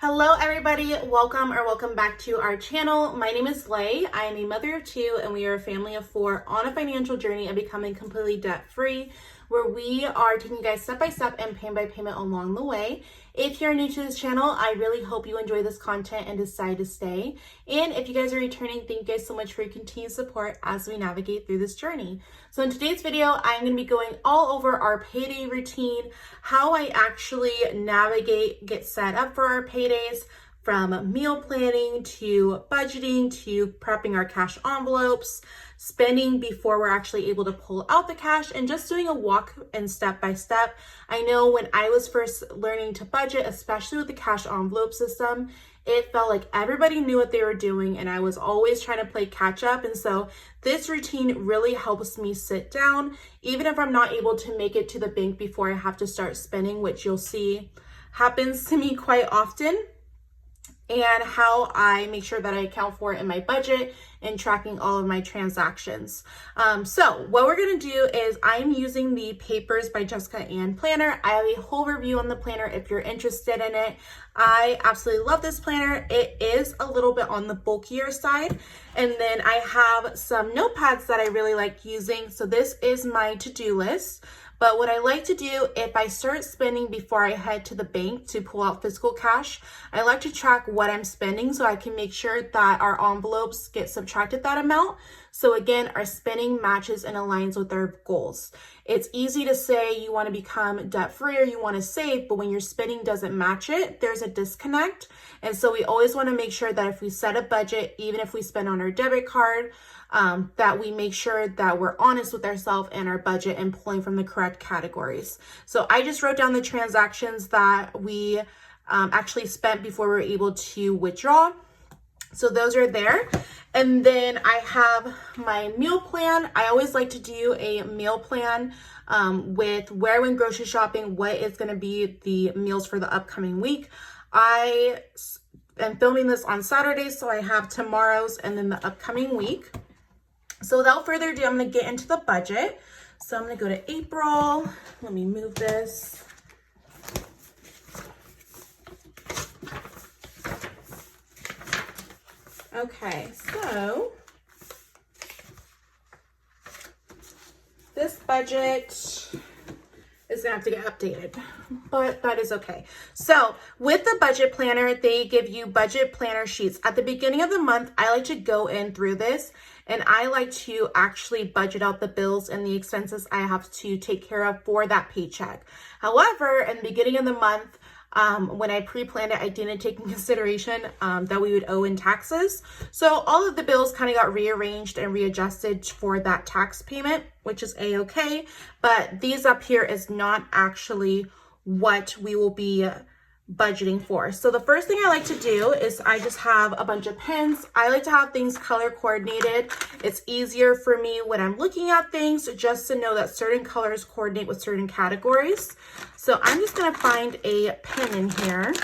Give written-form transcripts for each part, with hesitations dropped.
Hello everybody, welcome back to our channel. My name is Lay. I am a mother of two and we are a family of four on a financial journey of becoming completely debt free, where we are taking you guys step by step and payment by payment along the way. If you're new to this channel, I really hope you enjoy this content and decide to stay. And if you guys are returning, thank you guys so much for your continued support as we navigate through this journey. So in today's video, I'm going to be going all over our payday routine, how I actually get set up for our paydays, from meal planning to budgeting to prepping our cash envelopes, spending before we're actually able to pull out the cash, and just doing a walk and step by step. I know when I was first learning to budget, especially with the cash envelope system, it felt like everybody knew what they were doing and I was always trying to play catch up. And so this routine really helps me sit down, even if I'm not able to make it to the bank before I have to start spending, which you'll see happens to me quite often, and how I make sure that I account for it in my budget and tracking all of my transactions. So what we're gonna do is I'm using the Papers by Jessica Ann planner. I have a whole review on the planner if you're interested in it. I absolutely love this planner. It is a little bit on the bulkier side. And then I have some notepads that I really like using. So this is my to-do list. But what I like to do, if I start spending before I head to the bank to pull out physical cash, I like to track what I'm spending so I can make sure that our envelopes get subtracted that amount. So again, our spending matches and aligns with our goals. It's easy to say you want to become debt-free or you want to save, but when your spending doesn't match it, there's a disconnect. And so we always want to make sure that if we set a budget, even if we spend on our debit card, that we make sure that we're honest with ourselves and our budget and pulling from the correct categories. So I just wrote down the transactions that we actually spent before we were able to withdraw. So those are there. And then I have my meal plan. I always like to do a meal plan with where I went grocery shopping, what is going to be the meals for the upcoming week. I am filming this on Saturday, so I have tomorrow's and then the upcoming week. So without further ado, I'm going to get into the budget. So I'm going to go to April. Let me move this. Okay, so this budget is gonna have to get updated, but that is okay. So with the budget planner, they give you budget planner sheets. At the beginning of the month, I like to go in through this and I like to actually budget out the bills and the expenses I have to take care of for that paycheck. However, in the beginning of the month, when I pre-planned it, I didn't take in consideration that we would owe in taxes. So all of the bills kind of got rearranged and readjusted for that tax payment, which is a-okay. But these up here is not actually what we will be budgeting for. So the first thing I like to do is I just have a bunch of pens. I like to have things color coordinated. It's easier for me when I'm looking at things just to know that certain colors coordinate with certain categories. So I'm just going to find a pen in here.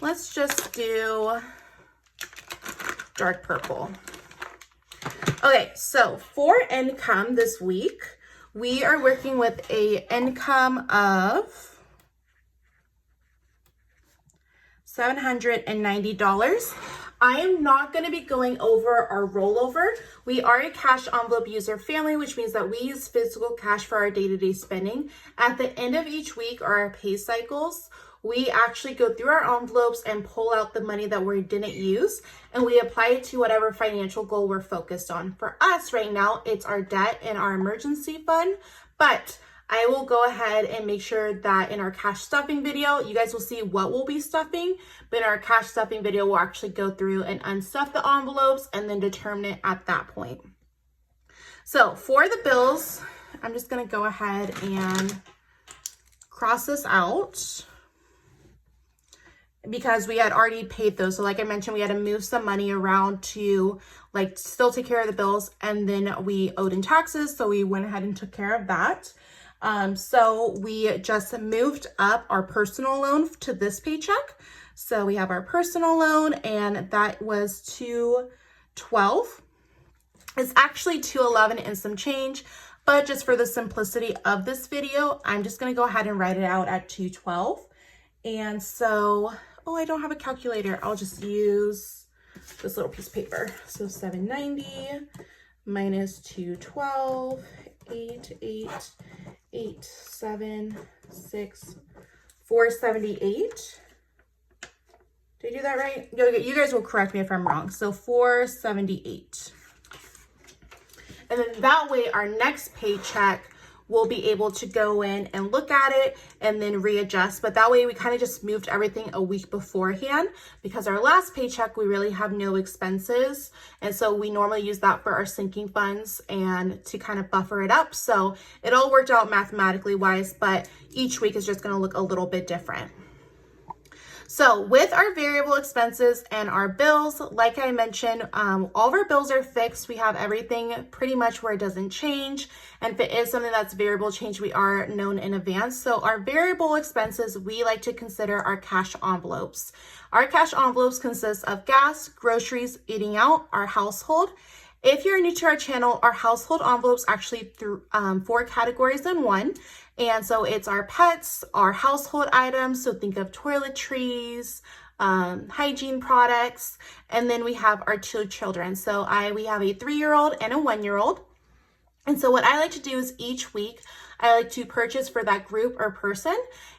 Let's just do dark purple. Okay, so for income this week, we are working with a income of $790. I am not going to be going over our rollover. We are a cash envelope user family, which means that we use physical cash for our day-to-day spending. At the end of each week or our pay cycles, we actually go through our envelopes and pull out the money that we didn't use, and we apply it to whatever financial goal we're focused on. For us right now, it's our debt and our emergency fund, but I will go ahead and make sure that in our cash stuffing video, you guys will see what we'll be stuffing, but in our cash stuffing video, we'll actually go through and unstuff the envelopes and then determine it at that point. So for the bills, I'm just gonna go ahead and cross this out because we had already paid those. So like I mentioned, we had to move some money around to like still take care of the bills, and then we owed in taxes. So we went ahead and took care of that. So we just moved up our personal loan to this paycheck. So we have our personal loan, and that was $212. It's actually $211 and some change, but just for the simplicity of this video, I'm just going to go ahead and write it out at $212. And so, oh, I don't have a calculator. I'll just use this little piece of paper. So 790 minus 212, 8, 478. Did I do that right? You guys will correct me if I'm wrong. So 478. And then that way our next paycheck we'll be able to go in and look at it and then readjust. But that way we kind of just moved everything a week beforehand, because our last paycheck, we really have no expenses. And so we normally use that for our sinking funds and to kind of buffer it up. So it all worked out mathematically wise, but each week is just going to look a little bit different. So with our variable expenses and our bills, like I mentioned, all of our bills are fixed. We have everything pretty much where it doesn't change. And if it is something that's variable change, we are known in advance. So our variable expenses, we like to consider our cash envelopes. Our cash envelopes consist of gas, groceries, eating out, our household. If you're new to our channel, our household envelopes actually through 4 categories in one. And so it's our pets, our household items. So think of toiletries, hygiene products, and then we have our 2 children. So we have a 3-year-old and a 1-year-old. And so what I like to do is each week, I like to purchase for that group or person,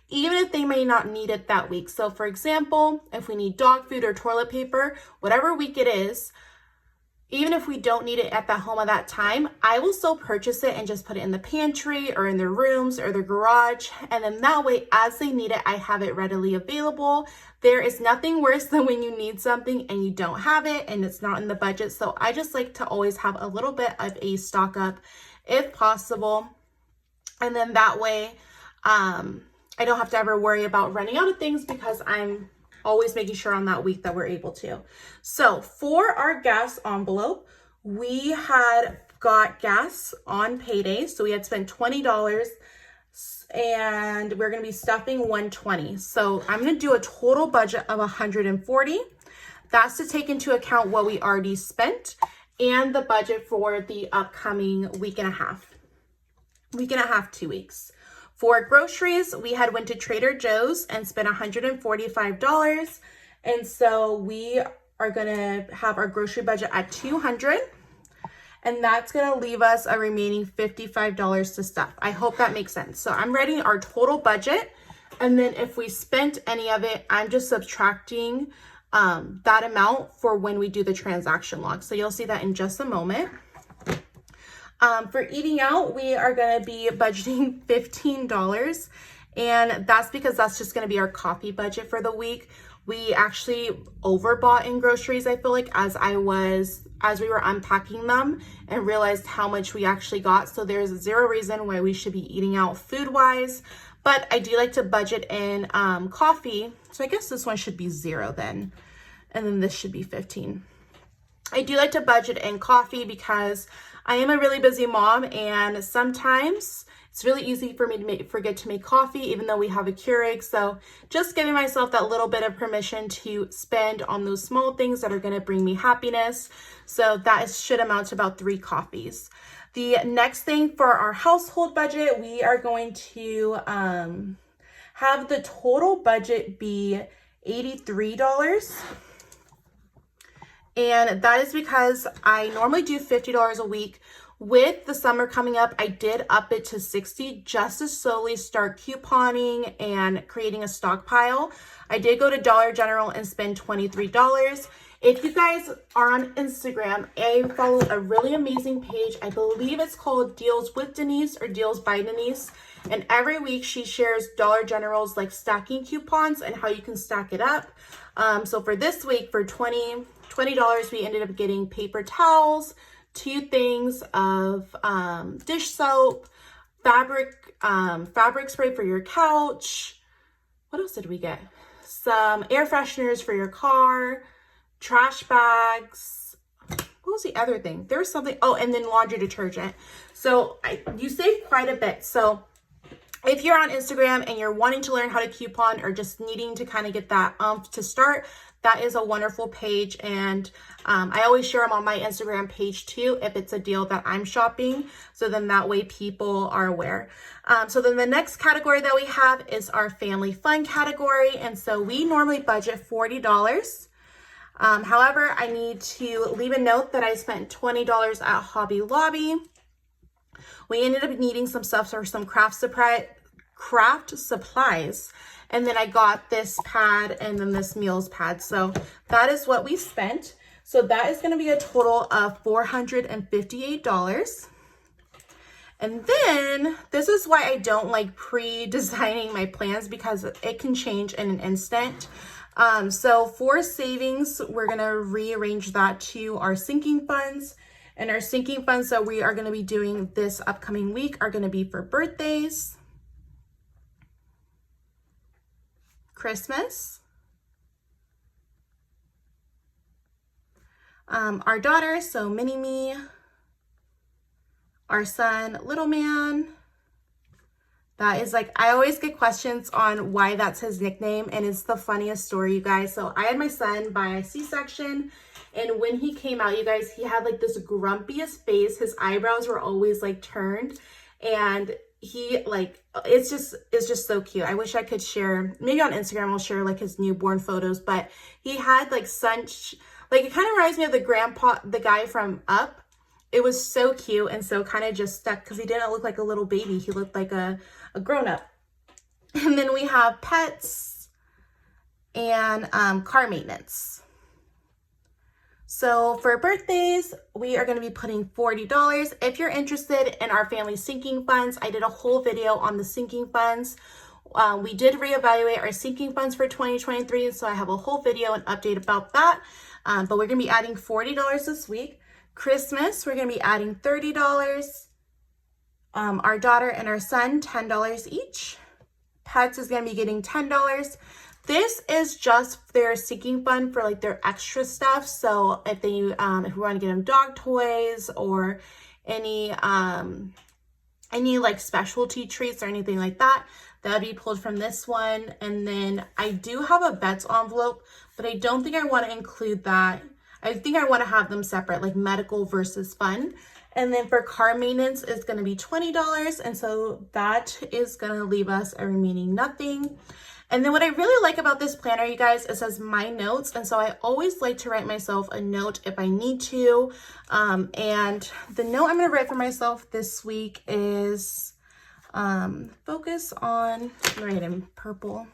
even if they may not need it that week. So for example, if we need dog food or toilet paper, whatever week it is, even if we don't need it at the home at that time, I will still purchase it and just put it in the pantry or in their rooms or their garage. And then that way, as they need it, I have it readily available. There is nothing worse than when you need something and you don't have it and it's not in the budget. So I just like to always have a little bit of a stock up if possible. And then that way, I don't have to ever worry about running out of things, because I'm always making sure on that week that we're able to. So for our gas envelope, we had got gas on Payday. So we had spent $20 and we're going to be stuffing $120. So I'm going to do a total budget of $140. That's to take into account what we already spent and the budget for the upcoming week and a half, 2 weeks. For groceries, we had went to Trader Joe's and spent $145. And so we are going to have our grocery budget at $200. And that's going to leave us a remaining $55 to stuff. I hope that makes sense. So I'm writing our total budget. And then if we spent any of it, I'm just subtracting that amount for when we do the transaction log. So you'll see that in just a moment. For eating out, we are going to be budgeting $15, and that's because that's just going to be our coffee budget for the week. We actually overbought in groceries, I feel like, as we were unpacking them and realized how much we actually got. So there's 0 reason why we should be eating out food-wise, but I do like to budget in coffee. So I guess this one should be 0 then, and then this should be 15. I do like to budget in coffee because I am a really busy mom, and sometimes it's really easy for me to forget to make coffee, even though we have a Keurig. So just giving myself that little bit of permission to spend on those small things that are going to bring me happiness. So that should amount to about 3 coffees. The next thing for our household budget, we are going to have the total budget be $83. And that is because I normally do $50 a week. With the summer coming up, I did up it to $60 just to slowly start couponing and creating a stockpile. I did go to Dollar General and spend $23. If you guys are on Instagram, I follow a really amazing page. I believe it's called Deals with Denise or Deals by Denise. And every week she shares Dollar General's like stacking coupons and how you can stack it up. So for this week, for $20, we ended up getting paper towels, 2 things of dish soap, fabric spray for your couch. What else did we get? Some air fresheners for your car, trash bags. What was the other thing? There was something. Oh, and then laundry detergent. So you save quite a bit. So if you're on Instagram and you're wanting to learn how to coupon or just needing to kind of get that to start, that is a wonderful page. And I always share them on my Instagram page too if it's a deal that I'm shopping. So then that way people are aware. So then the next category that we have is our family fun category. And so we normally budget $40. However, I need to leave a note that I spent $20 at Hobby Lobby. We ended up needing some stuff for some craft supplies. And then I got this pad and then this meals pad. So that is what we spent. So that is going to be a total of $458. And then this is why I don't like pre-designing my plans, because it can change in an instant. So for savings, we're going to rearrange that to our sinking funds. And our sinking funds that we are going to be doing this upcoming week are going to be for birthdays, Christmas, our daughter, so mini-me, our son, little man. That is like, I always get questions on why that's his nickname, and it's the funniest story, you guys. So I had my son by C-section, and when he came out, you guys, he had like this grumpiest face. His eyebrows were always like turned, and he like, it's just so cute. I wish I could share, maybe on Instagram I'll share like his newborn photos, but he had like such, like, it kind of reminds me of the guy from Up. It was so cute, and so kind of just stuck because he didn't look like a little baby. He looked like a grown-up. And then we have pets and car maintenance. So for birthdays, we are going to be putting $40. If you're interested in our family sinking funds, I did a whole video on the sinking funds. We did reevaluate our sinking funds for 2023, so I have a whole video and update about that. But we're going to be adding $40 this week. Christmas, we're going to be adding $30. Our daughter and our son, $10 each. Pets is going to be getting $10. This is just their sinking fund for like their extra stuff. So if they, if we want to get them dog toys or any like specialty treats or anything like that, that'll be pulled from this one. And then I do have a vets envelope, but I don't think I want to include that. I think I want to have them separate, like medical versus fun. And then for car maintenance, it's going to be $20. And so that is going to leave us a remaining nothing. And then what I really like about this planner, you guys, it says my notes. And so I always like to write myself a note if I need to. And the note I'm going to write for myself this week is focus on, I'm going to write in purple.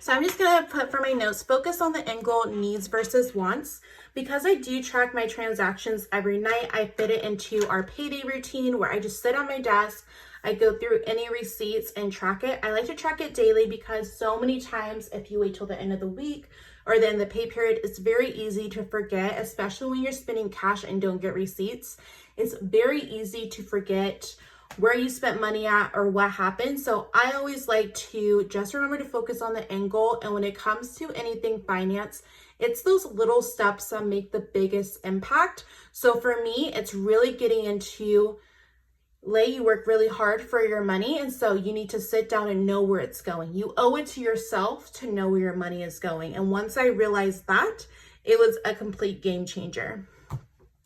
So I'm just going to put for my notes, focus on the end goal, needs versus wants. Because I do track my transactions every night, I fit it into our payday routine where I just sit on my desk, I go through any receipts and track it. I like to track it daily because so many times if you wait till the end of the week or then the pay period, it's very easy to forget, especially when you're spending cash and don't get receipts. It's very easy to forget where you spent money at or what happened. So I always like to just remember to focus on the end goal. And when it comes to anything finance, it's those little steps that make the biggest impact. So for me, it's really getting into, you work really hard for your money. And so you need to sit down and know where it's going. You owe it to yourself to know where your money is going. And once I realized that, it was a complete game changer.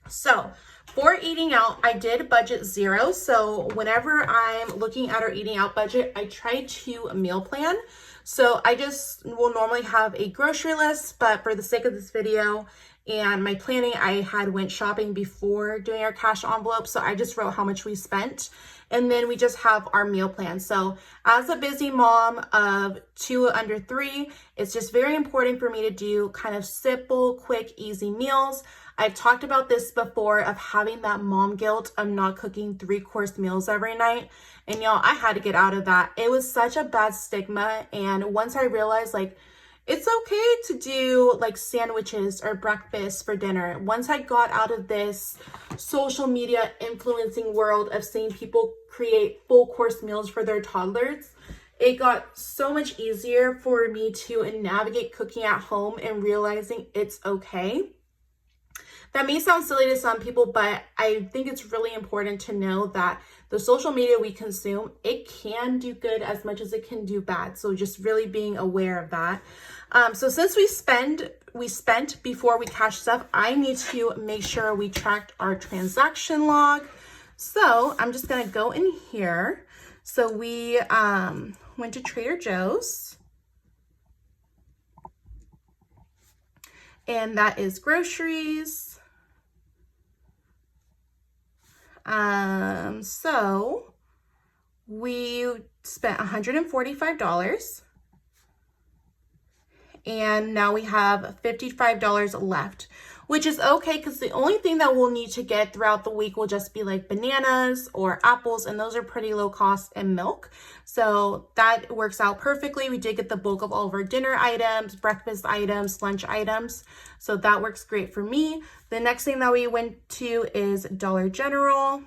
So for eating out, I did budget $0. So whenever I'm looking at our eating out budget, I try to meal plan. So I just will normally have a grocery list, but for the sake of this video and my planning, I went shopping before doing our cash envelope. So I just wrote how much we spent. And then we just have our meal plan. So as a busy mom of 2 under 3, it's just very important for me to do kind of simple, quick, easy meals. I've talked about this before of having that mom guilt of not cooking 3-course meals every night. And y'all, I had to get out of that. It was such a bad stigma. And once I realized, like, it's okay to do like sandwiches or breakfast for dinner. Once I got out of this social media influencing world of seeing people create full course meals for their toddlers, it got so much easier for me to navigate cooking at home and realizing it's okay. That may sound silly to some people, but I think it's really important to know that the social media we consume, it can do good as much as it can do bad. So just really being aware of that. So since we spent before we cashed stuff, I need to make sure we tracked our transaction log. So I'm just gonna go in here. So we went to Trader Joe's. And that is groceries. So we spent $145 and now we have $55 left, which is okay because the only thing that we'll need to get throughout the week will just be like bananas or apples, and those are pretty low cost, and milk. So that works out perfectly. We did get the bulk of all of our dinner items, breakfast items, lunch items. So that works great for me. The next thing that we went to is Dollar General.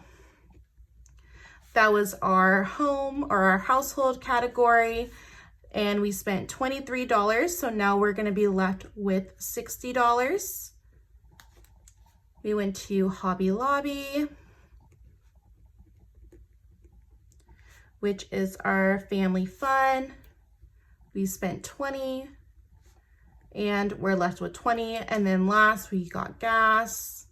That was our home or our household category. And we spent $23. So now we're going to be left with $60. We went to Hobby Lobby, which is our family fun. We spent $20 and we're left with $20. And then last we got gas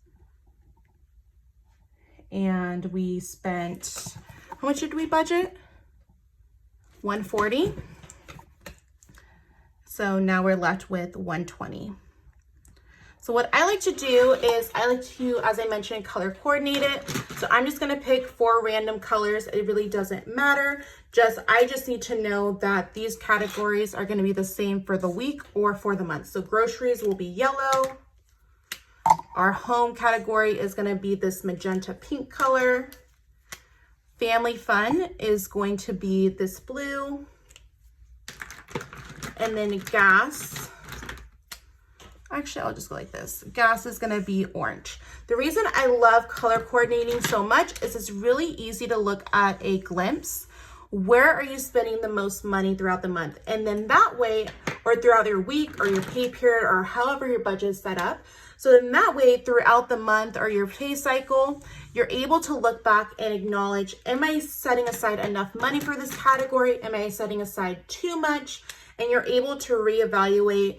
and we spent, how much did we budget? $140. So now we're left with $120. So what I like to do is I like to, as I mentioned, color coordinate it. So I'm just gonna pick 4 random colors. It really doesn't matter. I just need to know that these categories are gonna be the same for the week or for the month. So groceries will be yellow. Our home category is gonna be this magenta pink color. Family fun is going to be this blue. And then gas, actually, I'll just go like this. Gas is gonna be orange. The reason I love color coordinating so much is it's really easy to look at a glimpse. Where are you spending the most money throughout the month? And then that way, or throughout your week or your pay period or however your budget is set up. So then that way, throughout the month or your pay cycle, you're able to look back and acknowledge, am I setting aside enough money for this category? Am I setting aside too much? And you're able to reevaluate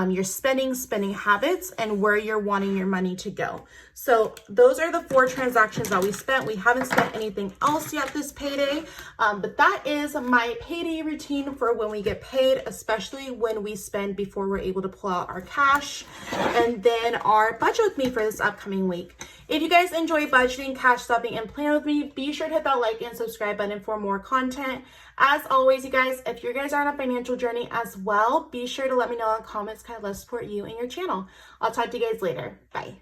your spending habits and where you're wanting your money to go. So those are the 4 transactions that we spent. We haven't spent anything else yet this payday, but that is my payday routine for when we get paid, especially when we spend before we're able to pull out our cash. And then our budget with me for this upcoming week. If you guys enjoy budgeting, cash stuffing, and planning with me, be sure to hit that like and subscribe button for more content. As always, you guys, if you guys are on a financial journey as well, be sure to let me know in the comments. I'd love to support you and your channel. I'll talk to you guys later. Bye.